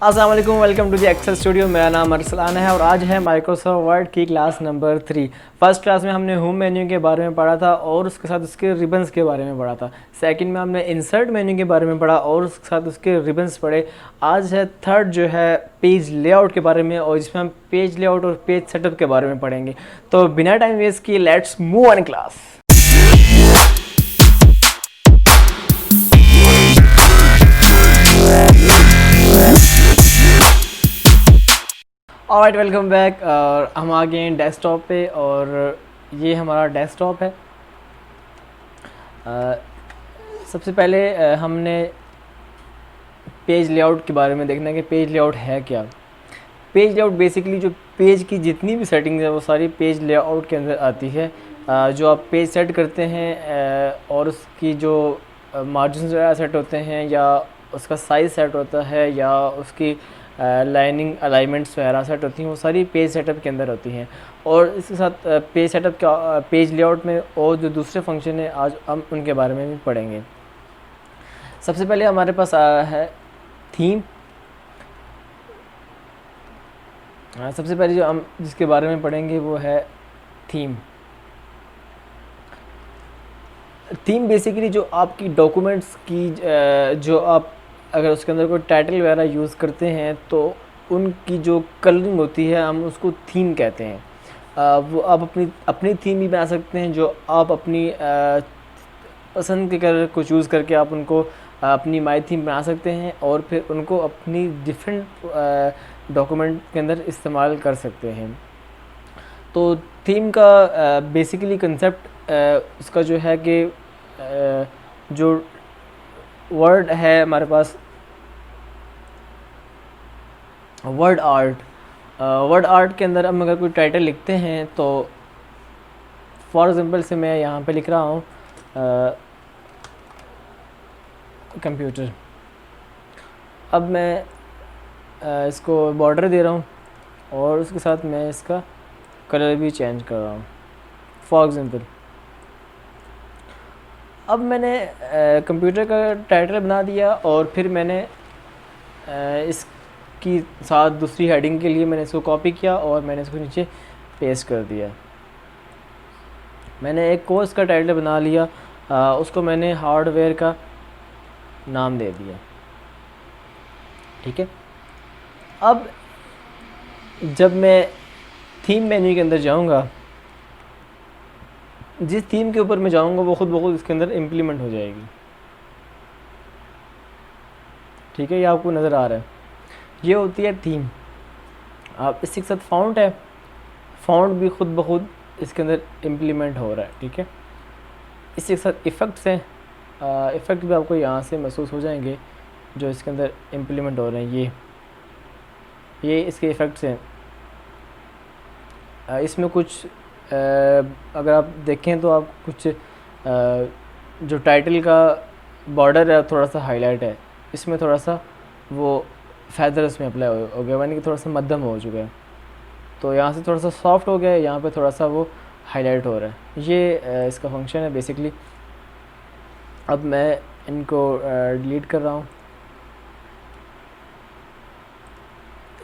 अस्सलाम वालेकुम, welcome to the Excel Studio. मेरा नाम अरसलान है और आज है माइक्रोसॉफ्ट वर्ड की क्लास नंबर 3। फर्स्ट क्लास में हमने होम मेन्यू के बारे में पढ़ा था और उसके साथ उसके रिबन्स के बारे में पढ़ा था। सेकंड में हमने इंसर्ट मेन्यू के बारे में पढ़ा और उसके साथ उसके रिबन्स पढ़े। आज है थर्ड जो है पेज लेआउट के बारे में, और इसमें हम पेज लेआउट और पेज सेटअप के बारे में पढ़ेंगे। तो बिना टाइम वेस्ट किए let's move on class. Alright, welcome back. और हम आ गए हैं डेस्कटॉप पे और ये हमारा डेस्कटॉप है। सबसे पहले हमने पेज लेआउट के बारे में देखना है कि पेज लेआउट है क्या। पेज लेआउट बेसिकली जो पेज की जितनी भी सेटिंग्स है वो सारी पेज लेआउट के अंदर आती है। जो आप पेज सेट करते हैं और उसकी जो मार्जिन वगैरह सेट होते हैं या उसका साइज़ सेट होता है या उसकी लाइनिंग अलाइनमेंट्स वगैरह सेट होती हैं, वो सारी पेज सेटअप के अंदर होती हैं। और इसके साथ पेज सेटअप का पेज लेआउट में और जो दूसरे फंक्शन है आज हम उनके बारे में भी पढ़ेंगे। सबसे पहले हमारे पास है थीम। सबसे पहले जो हम जिसके बारे में पढ़ेंगे वो है थीम। थीम बेसिकली जो आपकी डॉक्यूमेंट्स की जो आप अगर उसके अंदर कोई टाइटल वगैरह यूज़ करते हैं तो उनकी जो कलरिंग होती है हम उसको थीम कहते हैं। वो आप अपनी थीम भी बना सकते हैं, जो आप अपनी पसंद के कलर को चूज़ करके आप उनको अपनी माई थीम बना सकते हैं और फिर उनको अपनी डिफरेंट डॉक्यूमेंट के अंदर इस्तेमाल कर सकते हैं। तो थीम का बेसिकली कंसेप्ट उसका जो है कि जो वर्ड है हमारे पास वर्ड आर्ट के अंदर हम अगर कोई टाइटल लिखते हैं तो फॉर एग्जांपल से मैं यहाँ पे लिख रहा हूँ कंप्यूटर। अब मैं इसको बॉर्डर दे रहा हूँ और उसके साथ मैं इसका कलर भी चेंज कर रहा हूँ फॉर एग्जांपल। अब मैंने कंप्यूटर का टाइटल बना दिया और फिर मैंने इसकी साथ दूसरी हेडिंग के लिए मैंने इसको कॉपी किया और मैंने इसको नीचे पेस्ट कर दिया। मैंने एक कोर्स का टाइटल बना लिया, उसको मैंने हार्डवेयर का नाम दे दिया। ठीक है। अब जब मैं थीम मेन्यू के अंदर जाऊंगा, जिस थीम के ऊपर मैं जाऊंगा वो खुद ब खुद इसके अंदर इम्प्लीमेंट हो जाएगी। ठीक है, ये आपको नज़र आ रहा है, ये होती है थीम। आप इसके साथ फ़ॉन्ट है, फ़ॉन्ट भी खुद ब खुद इसके अंदर इम्प्लीमेंट हो रहा है। ठीक है, इसके साथ इफ़ेक्ट्स हैं, इफ़ेक्ट भी आपको यहाँ से महसूस हो जाएंगे जो इसके अंदर इम्प्लीमेंट हो रहे हैं। ये इसके इफ़ेक्ट्स हैं। इसमें कुछ अगर आप देखें तो आप कुछ जो टाइटल का बॉर्डर है थोड़ा सा हाईलाइट है, इसमें थोड़ा सा वो फैदर इसमें अप्लाई हो गया, यानी कि थोड़ा सा मध्यम हो चुका है। तो यहाँ से थोड़ा सा सॉफ्ट हो गया है, यहाँ पे थोड़ा सा वो हाईलाइट हो रहा है। ये इसका फंक्शन है बेसिकली। अब मैं इनको डिलीट कर रहा हूँ।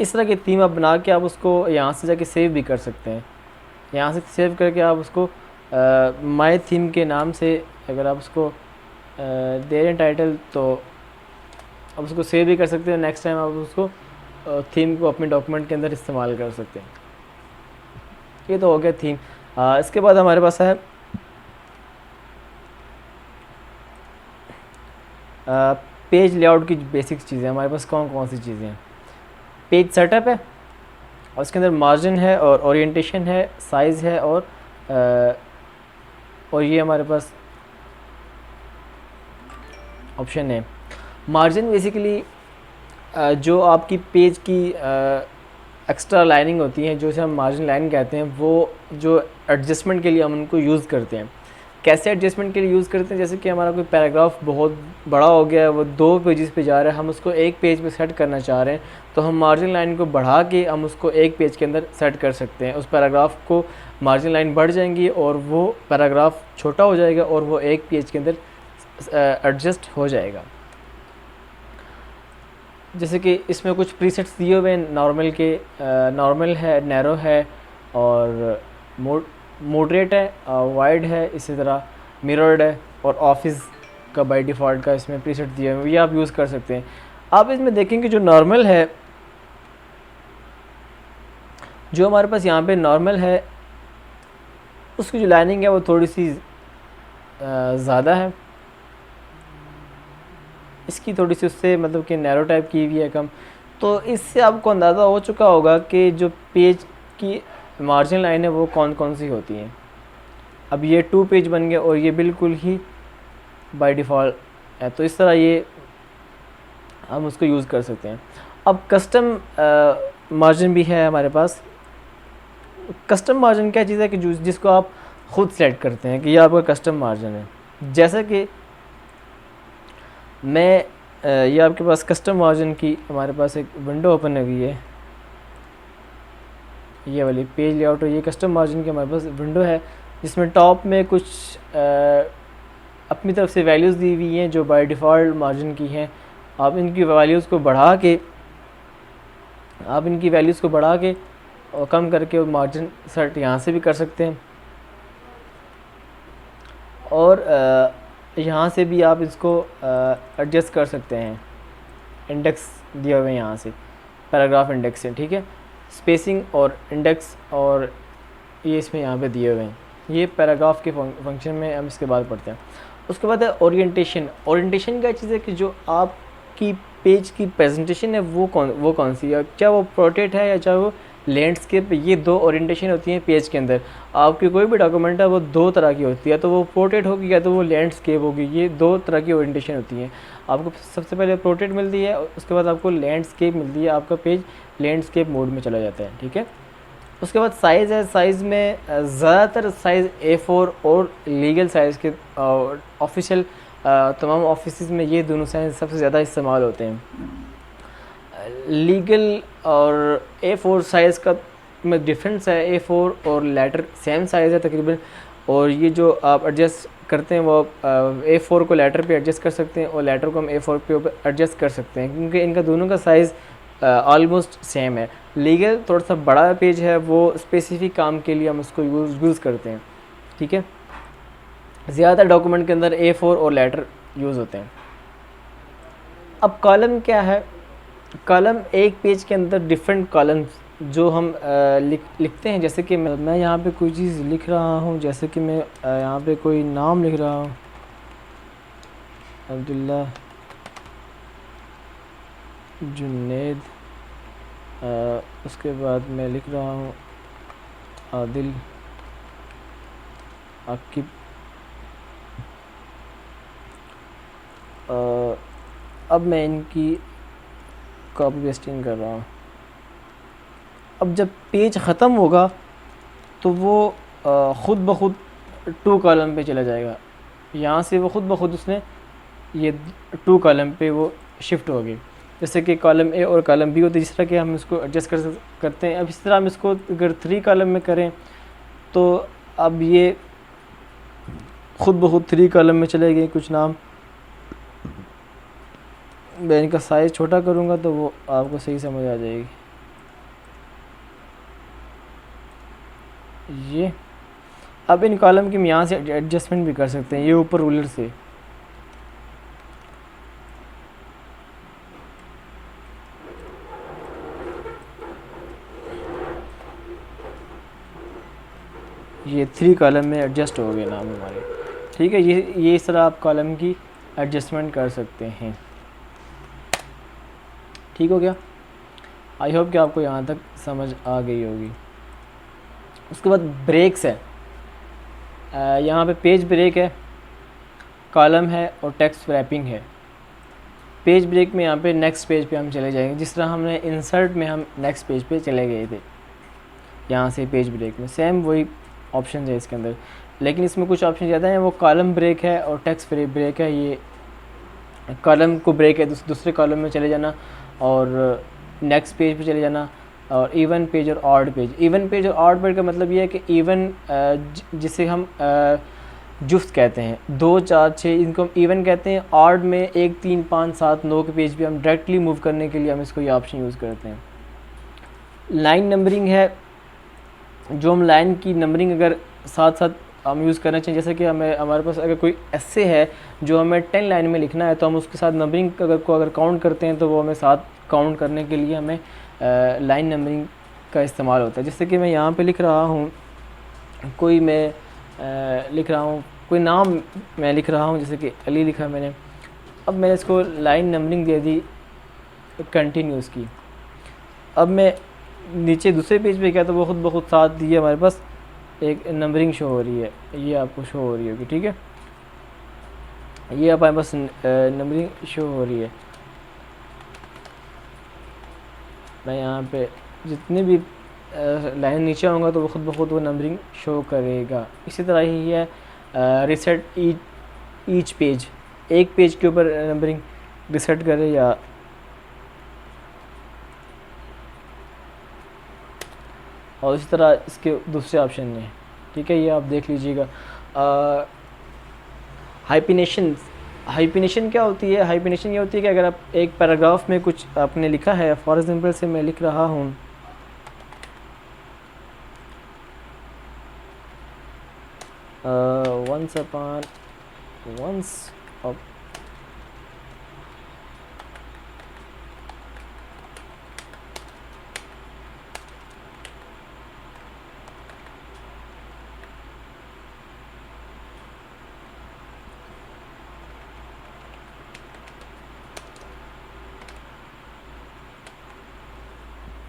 इस तरह की थीम आप बना के आप उसको यहाँ से जाके सेव भी कर सकते हैं। यहाँ से सेव करके आप उसको माई थीम के नाम से अगर आप उसको दे रहे हैं टाइटल तो आप उसको सेव भी कर सकते हैं। नेक्स्ट टाइम आप उसको थीम को अपने डॉक्यूमेंट के अंदर इस्तेमाल कर सकते हैं। ये तो हो गया थीम। इसके बाद हमारे पास है पेज लेआउट की बेसिक चीज़ें। हमारे पास कौन कौन सी चीज़ें हैं? पेज सेटअप है और उसके अंदर मार्जिन है और ओरिएंटेशन है, साइज़ है और ये हमारे पास ऑप्शन है। मार्जिन बेसिकली जो आपकी पेज की एक्स्ट्रा लाइनिंग होती है, जो से हम मार्जिन लाइन कहते हैं, वो जो एडजस्टमेंट के लिए हम उनको यूज़ करते हैं। कैसे एडजस्टमेंट के लिए यूज़ करते हैं? जैसे कि हमारा कोई पैराग्राफ बहुत बड़ा हो गया है, वो 2 पेजेस पे जा रहा है, हम उसको एक पेज पे सेट करना चाह रहे हैं, तो हम मार्जिन लाइन को बढ़ा के हम उसको एक पेज के अंदर सेट कर सकते हैं। उस पैराग्राफ को मार्जिन लाइन बढ़ जाएंगी और वो पैराग्राफ छोटा हो जाएगा और वो एक पेज के अंदर एडजस्ट हो जाएगा। जैसे कि इसमें कुछ प्रीसेट्स दिए हुए हैं नॉर्मल के, नॉर्मल है, नैरो है और मॉडरेट है, वाइड है, इसी तरह मिरर्ड है और ऑफिस का बाय डिफ़ॉल्ट का इसमें प्रीसेट दिए हुए हैं, ये आप यूज़ कर सकते हैं। आप इसमें देखेंगे जो नॉर्मल है, जो हमारे पास यहाँ पे नॉर्मल है, उसकी जो लाइनिंग है वो थोड़ी सी ज़्यादा है, इसकी थोड़ी सी उससे मतलब कि नैरो टाइप की हुई है कम। तो इससे आपको अंदाज़ा हो चुका होगा कि जो पेज की मार्जिन लाइन है वो कौन कौन सी होती हैं। अब ये 2 पेज बन गए और ये बिल्कुल ही बाय डिफ़ॉल्ट है, तो इस तरह ये हम उसको यूज़ कर सकते हैं। अब कस्टम मार्जिन भी है हमारे पास। कस्टम मार्जिन क्या चीज़ है कि जिसको आप ख़ुद सेट करते हैं कि ये आपका कस्टम मार्जिन है। जैसा कि मैं ये आपके पास कस्टम मार्जिन की हमारे पास एक विंडो ओपन हुई है, ये वाली पेज लेआउट, और ये कस्टम मार्जिन की हमारे पास विंडो है जिसमें टॉप में कुछ अपनी तरफ से वैल्यूज़ दी हुई हैं जो बाय डिफ़ॉल्ट मार्जिन की हैं। आप इनकी वैल्यूज़ को बढ़ा के और कम करके मार्जिन सेट यहाँ से भी कर सकते हैं, और यहाँ से भी आप इसको एडजस्ट कर सकते हैं। इंडेक्स दिए हुए हैं यहाँ से, पैराग्राफ इंडेक्स से, ठीक है। स्पेसिंग और इंडेक्स और ये इसमें यहाँ पे दिए हुए हैं। ये पैराग्राफ के फंक्शन में हम इसके बाद पढ़ते हैं। उसके बाद है ओरिएंटेशन। ओरिएंटेशन क्या चीज़ है कि जो आपकी पेज की प्रेजेंटेशन है वो कौन सी है, क्या वो पोर्ट्रेट है या चाहे वो लैंडस्केप। ये 2 ओरिएंटेशन होती हैं पेज के अंदर। आपकी कोई भी डॉक्यूमेंट है वो 2 तरह की होती है, तो वो पोर्ट्रेट होगी या तो वो लैंडस्केप होगी। ये 2 तरह की ओरिएंटेशन होती हैं। आपको सबसे पहले पोर्ट्रेट मिलती है, उसके बाद आपको लैंडस्केप मिलती है, आपका पेज लैंडस्केप मोड में चला जाता है, ठीक है। उसके बाद साइज़ है। साइज़ में ज़्यादातर साइज़ A4 और लीगल साइज़ के ऑफिशियल तमाम ऑफिस में ये दोनों साइज़ सबसे ज़्यादा इस्तेमाल होते हैं। लीगल और A4 साइज़ का में डिफरेंस है। A4 और लेटर सेम साइज़ है तकरीबन, और ये जो आप एडजस्ट करते हैं वो A4 को लेटर पे एडजस्ट कर सकते हैं और लेटर को हम A4 पे एडजस्ट कर सकते हैं, क्योंकि इनका दोनों का साइज़ ऑलमोस्ट सेम है। लीगल थोड़ा सा बड़ा पेज है, वो स्पेसिफिक काम के लिए हम उसको यूज़ करते हैं, ठीक है। ज़्यादातर डॉक्यूमेंट के अंदर A4 और लेटर यूज़ होते हैं। अब कॉलम क्या है? कॉलम एक पेज के अंदर डिफरेंट कॉलम्स जो हम लिखते हैं। जैसे कि मैं यहाँ पे कोई चीज़ लिख रहा हूँ, जैसे कि मैं यहाँ पे कोई नाम लिख रहा हूँ, अब्दुल्ला जुनैद, उसके बाद मैं लिख रहा हूँ आदिल आकिब। अब मैं इनकी कॉपी पेस्टिंग कर रहा हूँ। अब जब पेज ख़त्म होगा तो वो ख़ुद ब खुद 2 कॉलम पे चला जाएगा। यहाँ से वो ख़ुद ब खुद उसने ये 2 कॉलम पे वो शिफ्ट हो गई। जैसे कि कॉलम ए और कॉलम बी होते हैं, जिस तरह के हम इसको एडजस्ट करते हैं। अब इस तरह हम इसको अगर 3 कॉलम में करें तो अब ये ख़ुद ब खुद 3 कॉलम में चले गए कुछ नाम। मैं इनका साइज़ छोटा करूँगा तो वो आपको सही समझ आ जाएगी। ये अब इन कॉलम की हम यहाँ से एडजस्टमेंट भी कर सकते हैं, ये ऊपर रूलर से। ये 3 कॉलम में एडजस्ट हो गए नाम हमारे, ठीक है। ये इस तरह आप कॉलम की एडजस्टमेंट कर सकते हैं, ठीक हो गया। आई होप कि आपको यहाँ तक समझ आ गई होगी। उसके बाद ब्रेक्स है। यहाँ पे पेज ब्रेक है, कॉलम है और टेक्स्ट रैपिंग है। पेज ब्रेक में यहाँ पे नेक्स्ट पेज पे हम चले जाएंगे, जिस तरह हमने इंसर्ट में हम नेक्स्ट पेज पे चले गए थे। यहाँ से पेज ब्रेक में सेम वही ऑप्शन है इसके अंदर, लेकिन इसमें कुछ ऑप्शन ज़्यादा हैं। वो कॉलम ब्रेक है और टेक्स्ट ब्रेक है। ये कॉलम को ब्रेक है दूसरे कॉलम में चले जाना और नेक्स्ट पेज पे चले जाना, और इवन पेज और ऑड पेज। इवन पेज और ऑड पेज का मतलब ये है कि इवन जिसे हम जुफ्त कहते हैं, 2 4 6 इनको हम इवन कहते हैं। ऑड में 1 3 5 7 9 के पेज भी हम डायरेक्टली मूव करने के लिए हम इसको ये ऑप्शन यूज़ करते हैं। लाइन नंबरिंग है, जो हम लाइन की नंबरिंग अगर साथ साथ हम यूज़ करना चाहिए, जैसे कि हमें हमारे पास अगर कोई ऐसे है जो हमें 10 लाइन में लिखना है तो हम उसके साथ नंबरिंग अगर काउंट करते हैं तो वो हमें साथ काउंट करने के लिए हमें लाइन नंबरिंग का इस्तेमाल होता है। जैसे कि मैं यहाँ पे लिख रहा हूँ कोई मैं लिख रहा हूँ कोई नाम मैं लिख रहा हूँ, जैसे कि अली लिखा मैंने। अब मैंने इसको लाइन नंबरिंग दे दी कंटिन्यूस की। अब मैं नीचे दूसरे पेज पे गया तो वो खुद ब खुद साथ दिए हमारे पास एक नंबरिंग शो हो रही है, ये आपको शो हो रही होगी, ठीक है। ये आप हमारे पास नंबरिंग शो हो रही है। मैं यहाँ पे जितने भी लाइन नीचे आऊँगा तो वो खुद ब खुद वो नंबरिंग शो करेगा। इसी तरह ही है रिसेट ईच पेज, एक पेज के ऊपर नंबरिंग रिसेट करे या और इसी तरह इसके दूसरे ऑप्शन में, ठीक है, ये आप देख लीजिएगा। हाइपिनेशन क्या होती है? हाइपिनेशन ये होती है कि अगर आप एक पैराग्राफ में कुछ आपने लिखा है, फॉर एग्जांपल से मैं लिख रहा हूँ वंस अप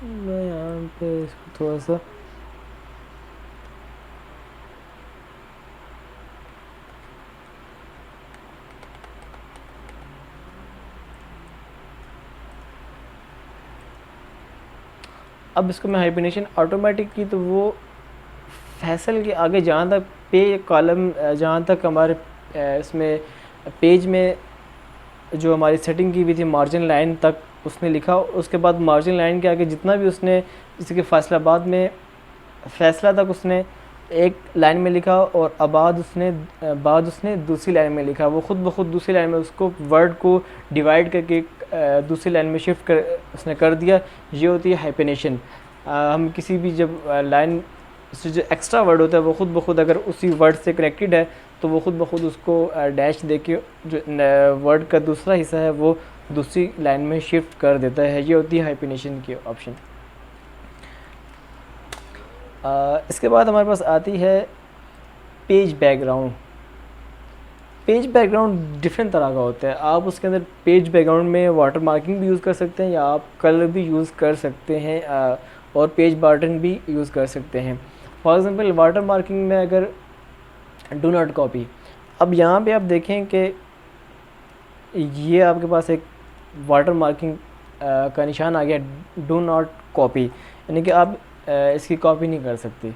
मैं यहाँ पे इसको थोड़ा सा अब इसको मैं हाइपिनेशन ऑटोमेटिक की तो वो फैसल के आगे जहाँ तक पे कॉलम जहाँ तक हमारे इसमें पेज में जो हमारी सेटिंग की हुई थी मार्जिन लाइन तक उसने लिखा, उसके बाद मार्जिन लाइन के आगे जितना भी उसने, जैसे कि फैसलाबाद में फैसला तक उसने एक लाइन में लिखा और बाद उसने दूसरी लाइन में लिखा। वो खुद ब खुद दूसरी लाइन में उसको वर्ड को डिवाइड करके दूसरी लाइन में शिफ्ट कर उसने कर दिया। ये होती है हाइपिनेशन। हम किसी भी जब लाइन से जो एक्स्ट्रा वर्ड होता है वो खुद ब खुद अगर उसी वर्ड से कनेक्टेड है तो वो खुद ब खुद उसको डैश दे के जो वर्ड का दूसरा हिस्सा है वो दूसरी लाइन में शिफ्ट कर देता है। ये होती है हाइपिनेशन की ऑप्शन। इसके बाद हमारे पास आती है page background. Page background different तरह का होता है। आप उसके अंदर पेज बैकग्राउंड में वाटर मार्किंग भी यूज़ कर सकते हैं या आप कलर भी यूज़ कर सकते हैं और पेज बॉर्डरिंग भी यूज़ कर सकते हैं। फॉर एग्ज़ाम्पल वाटर मार्किंग में अगर डू नॉट कॉपी, अब यहाँ पे आप देखें कि ये आपके पास एक वाटर मार्किंग का निशान आ गया, डू नॉट कॉपी, यानी कि आप इसकी कॉपी नहीं कर सकते,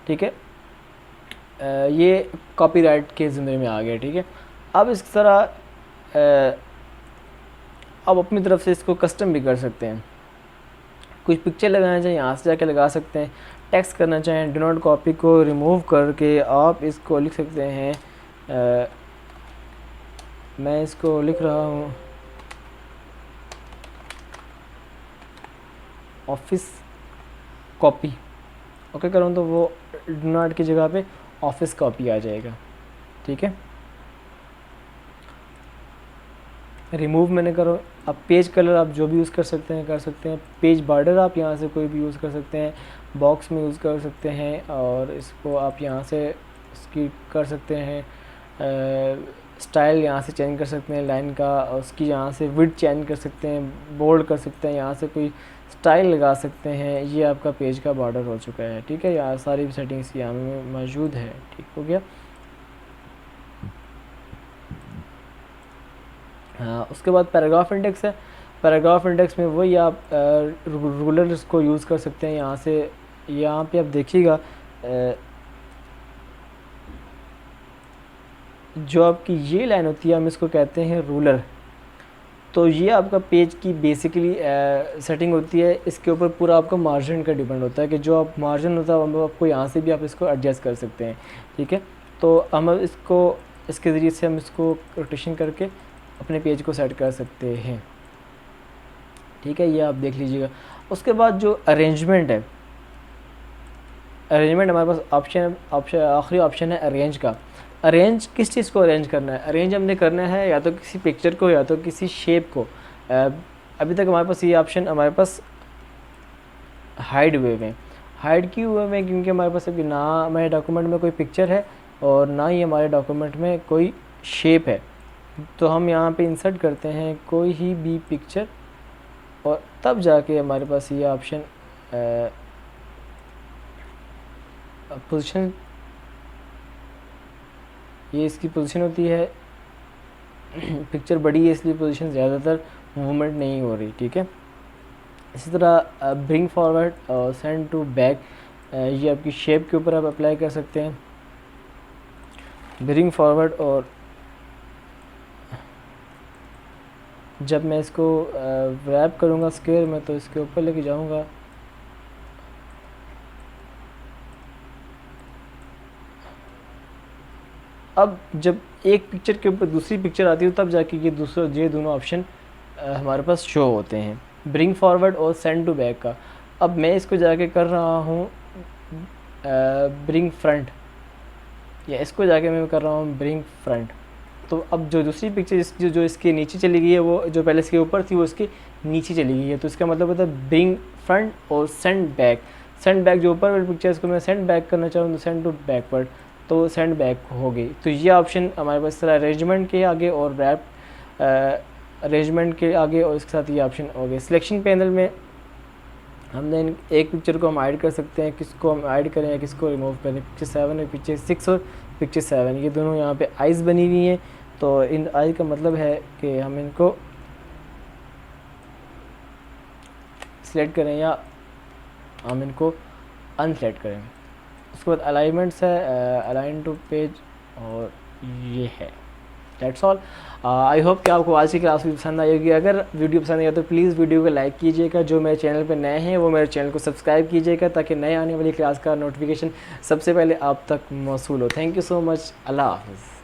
ठीक है। ये कॉपीराइट के ज़िम्मे में आ गया, ठीक है। अब इस तरह आप अपनी तरफ से इसको कस्टम भी कर सकते हैं। कुछ पिक्चर लगाना चाहें यहाँ से जाके लगा सकते हैं, टेक्स्ट करना चाहें डू नॉट कॉपी को रिमूव करके आप इसको लिख सकते हैं। मैं इसको लिख रहा हूँ ऑफिस कॉपी, ओके करूँ तो वो डू नॉट की जगह पे ऑफिस कॉपी आ जाएगा, ठीक है। रिमूव मैंने करो। अब पेज कलर आप जो भी यूज़ कर सकते हैं। पेज बॉर्डर आप यहाँ से कोई भी यूज़ कर सकते हैं, बॉक्स में यूज़ कर सकते हैं और इसको आप यहाँ से इसकी कर सकते हैं। स्टाइल यहाँ से चेंज कर सकते हैं लाइन का, और उसकी यहाँ से विड्थ चेंज कर सकते हैं, बोल्ड कर सकते हैं, यहाँ से कोई स्टाइल लगा सकते हैं। ये आपका पेज का बॉर्डर हो चुका है, ठीक है। यहाँ सारी सेटिंग्स यहाँ में मौजूद है, ठीक हो गया। हाँ, उसके बाद पैराग्राफ इंडेक्स है। पैराग्राफ इंडेक्स में वही आप रूलर्स को यूज़ कर सकते हैं। यहाँ से यहाँ पे आप देखिएगा जो आपकी ये लाइन होती है हम इसको कहते हैं रूलर। तो ये आपका पेज की बेसिकली सेटिंग होती है। इसके ऊपर पूरा आपका मार्जिन का डिपेंड होता है कि जो आप मार्जिन होता है आपको यहाँ से भी आप इसको एडजस्ट कर सकते हैं, ठीक है। तो हम इसको इसके ज़रिए से हम इसको रोटेशन करके अपने पेज को सेट कर सकते हैं। ठीक है, ये आप देख लीजिएगा। उसके बाद जो अरेंजमेंट है, अरेंजमेंट हमारे पास ऑप्शन आखिरी ऑप्शन है अरेंज का। अरेंज किस चीज़ को अरेंज करना है? अरेंज हमने करना है या तो किसी पिक्चर को या तो किसी शेप को। अभी तक हमारे पास ये ऑप्शन हमारे पास हाइड हुए हैं। हाइड क्यों हुए हैं? क्योंकि हमारे पास अभी ना हमारे डॉक्यूमेंट में कोई पिक्चर है और ना ही हमारे डॉक्यूमेंट में कोई शेप है। तो हम यहाँ पे इंसर्ट करते हैं कोई ही भी पिक्चर और तब जाके हमारे पास ये ऑप्शन पोजीशन, ये इसकी पोजीशन होती है। पिक्चर बड़ी है इसलिए पोजीशन ज़्यादातर मूवमेंट नहीं हो रही। ठीक है, इसी तरह ब्रिंग फॉरवर्ड और सेंड टू बैक, ये आपकी शेप के ऊपर आप अप्लाई कर सकते हैं। ब्रिंग फॉरवर्ड, और जब मैं इसको रैप करूँगा स्क्वायर में तो इसके ऊपर लेके जाऊँगा। अब जब एक पिक्चर के ऊपर दूसरी पिक्चर आती है तब जाके ये दोनों ऑप्शन हमारे पास शो होते हैं, ब्रिंग फॉरवर्ड और सेंड टू बैक का। अब मैं इसको जाके कर रहा हूँ ब्रिंग फ्रंट, या इसको जाके मैं कर रहा हूँ ब्रिंग फ्रंट। तो अब जो दूसरी पिक्चर जो इसके नीचे चली गई है, वो जो पहले इसके ऊपर थी वो इसके नीचे चली गई है। तो इसका मतलब होता है ब्रिंग फ्रंट और सेंड बैक। सेंड बैक जो ऊपर वाली पिक्चर, इसको मैं सेंड बैक करना चाहूँ तो सेंड टू बैकवर्ड, तो सेंड बैक हो गई। तो ये ऑप्शन हमारे पास तरह अरेंजमेंट के आगे और रैप अरेंजमेंट के आगे, और इसके साथ ये ऑप्शन हो गए। सिलेक्शन पैनल में हमने एक पिक्चर को हम ऐड कर सकते हैं, किसको हम ऐड करें या किसको रिमूव करें। पिक्चर 7 और पिक्चर 6 और पिक्चर 7 ये दोनों यहाँ पे आइज़ बनी हुई हैं। तो इन आई का मतलब है कि हम इनको सिलेक्ट करें या हम इनको अनसेलेक्ट करें। उसके बाद अलाइनमेंट्स है, अलाइन टू पेज, और ये है। That's all. आई होप कि आपको आज की क्लास भी पसंद आई होगी। अगर वीडियो पसंद आया तो प्लीज़ वीडियो को लाइक कीजिएगा। जो मेरे चैनल पर नए हैं वो मेरे चैनल को सब्सक्राइब कीजिएगा ताकि नए आने वाली क्लास का नोटिफिकेशन सबसे पहले आप तक मौसूल हो। Thank you so much. अल्लाह हाफ़िज़।